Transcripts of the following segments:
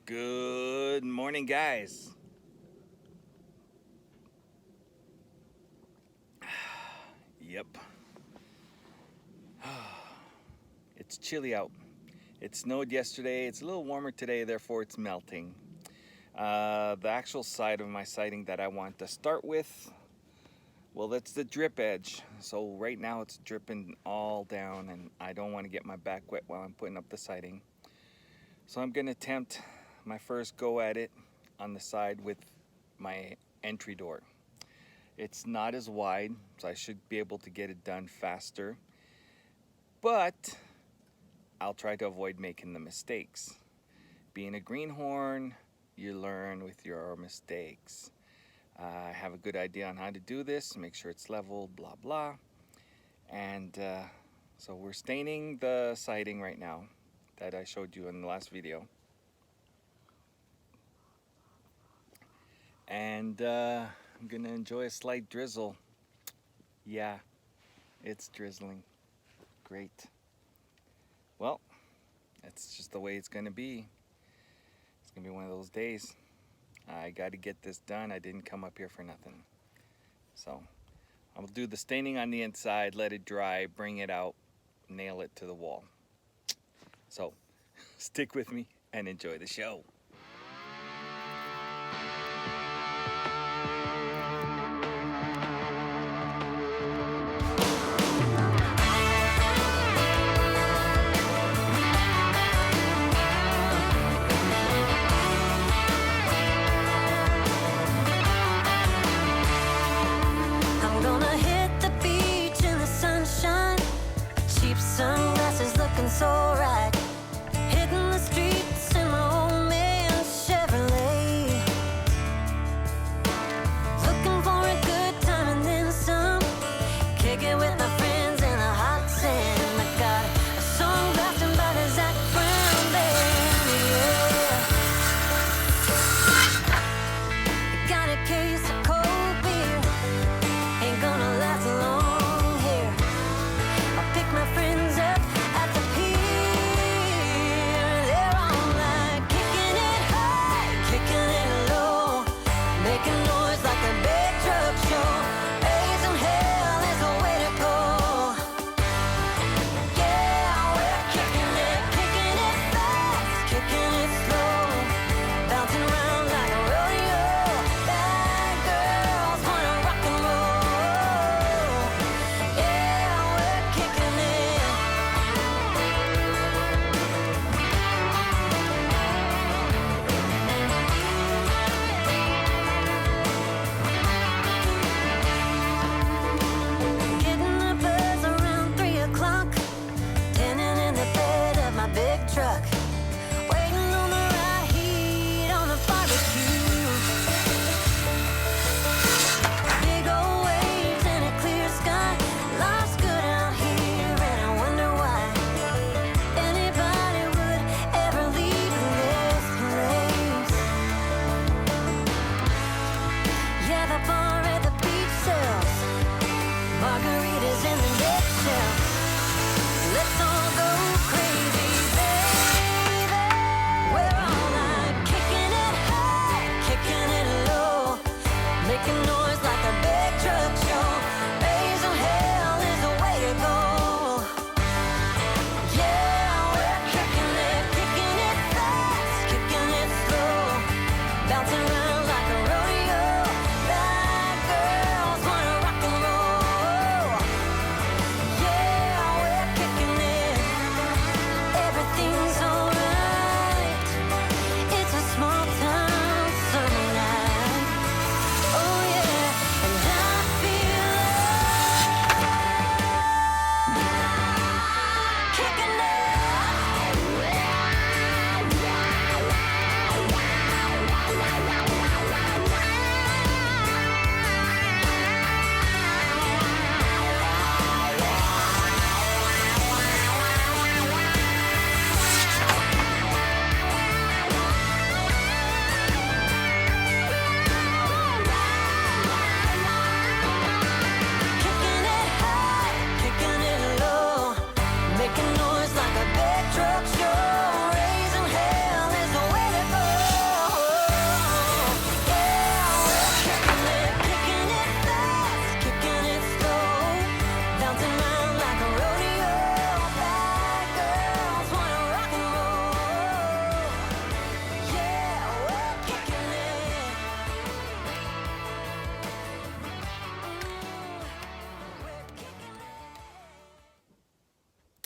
Good morning, guys. Yep. It's chilly out. It snowed yesterday. It's a little warmer today, therefore it's melting. The actual side of my siding that I want to start with, well, that's the drip edge. So right now it's dripping all down and I don't want to get my back wet while I'm putting up the siding. So I'm going to attempt my first go at it on the side with my entry door. It's not as wide, so I should be able to get it done faster, but I'll try to avoid making the mistakes. Being a greenhorn, you learn with your mistakes. I have a good idea on how to do this, make sure it's level, blah blah. And so we're staining the siding right now that I showed you in the last video. And I'm gonna enjoy a slight drizzle. Yeah, it's drizzling. Great. Well, that's just the way it's gonna be. It's gonna be one of those days. I gotta get this done. I didn't come up here for nothing. So I'll do the staining on the inside, let it dry, bring it out, nail it to the wall. So stick with me and enjoy the show. Sunglasses looking so right, hitting the streets in my old man Chevrolet, looking for a good time and then some, kick it with my friends in the hot sand. I got a song blasting by the Zac Brown band, yeah. Got a case of cold beer, ain't gonna last long here. I'll pick my friends up at the pier. They're all like kicking it high, kicking it low, making noise like a big truck show. Raising hell is the way to go. Yeah, we're kicking it fast, kicking it slow, bouncing around like a rodeo. Bad girls wanna rock and roll. Yeah, we're kicking it. Getting the buzz around 3 o'clock, tanning in the bed of my big truck, waiting on the right heat on the barbecue. Big old waves and a clear sky, life's good out here and I wonder why anybody would ever leave this place. Yeah, the bar at the beach sells margaritas in the next shelf. Let's all go crazy, baby.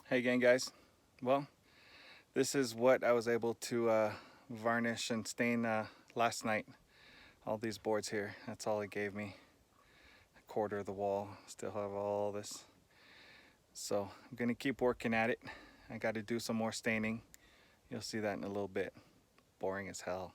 Hey again, guys. Well, this is what I was able to varnish and stain last night. All these boards here, that's all it gave me. A quarter of the wall, still have all this. So I'm gonna keep working at it. I got to do some more staining. You'll see that in a little bit. Boring as hell.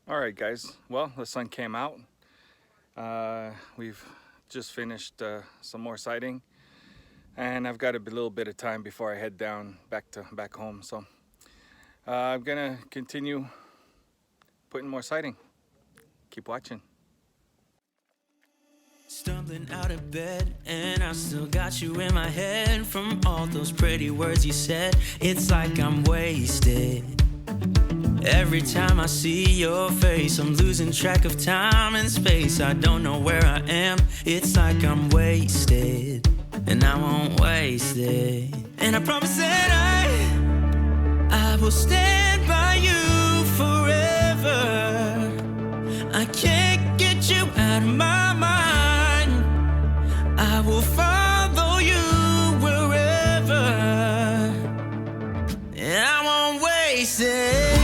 Alright guys, well, the sun came out. We've just finished some more siding, and I've got a little bit of time before I head down back home. So I'm gonna continue putting more siding. Keep watching. Stumbling out of bed, and I still got you in my head. From all those pretty words you said, it's like I'm wasted. Every time I see your face, I'm losing track of time and space. I don't know where I am, it's like I'm wasted, and I won't waste it. And I promise that I will stand by you forever. I can't get you out of my mind. I will follow you wherever, and I won't waste it.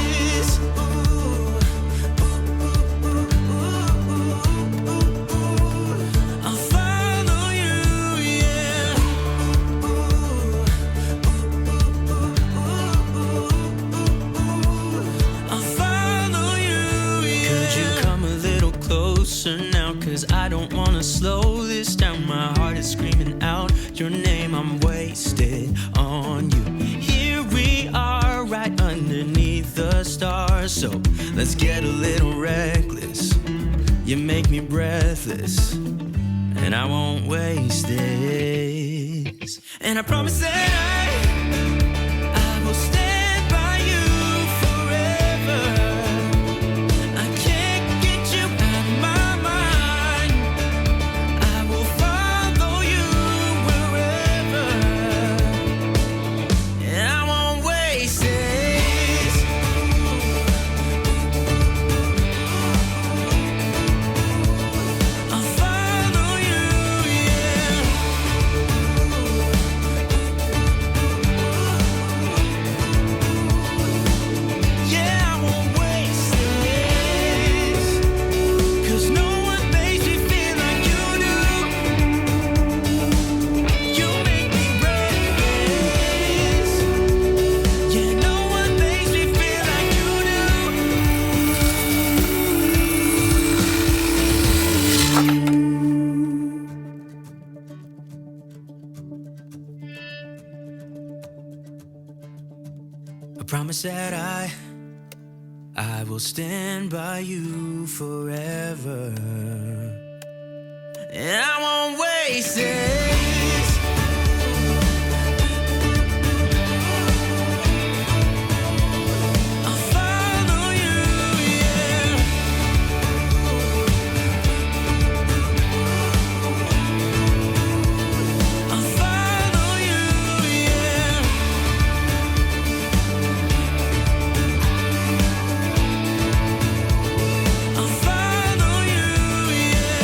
Now, 'cause I don't wanna slow this down. My heart is screaming out your name. I'm wasted on you. Here we are, right underneath the stars. So let's get a little reckless. You make me breathless, and I won't waste this. And I promise that I will stand by you forever. Promise that I will stand by you forever, and I won't waste this. I'll follow you, yeah. I'll follow you, yeah. I'll follow you, yeah.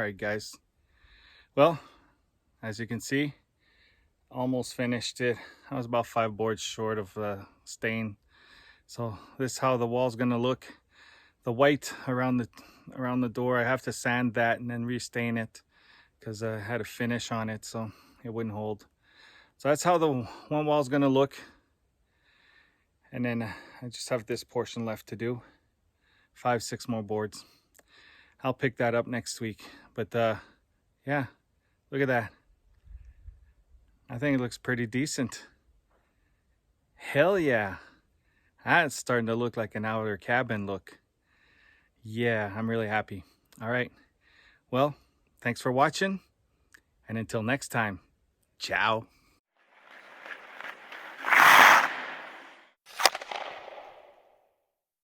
right, guys. Well, as you can see, almost finished it. I was about 5 boards short of stain. So this is how the wall's gonna look. The white around the door, I have to sand that and then restain it because I had a finish on it so it wouldn't hold. So that's how the one wall's gonna look. And then I just have this portion left to do. 5-6 more boards. I'll pick that up next week. But yeah, look at that. I think it looks pretty decent. Hell yeah. That's starting to look like an outer cabin look. Yeah, I'm really happy. All right. Well, thanks for watching. And until next time, ciao.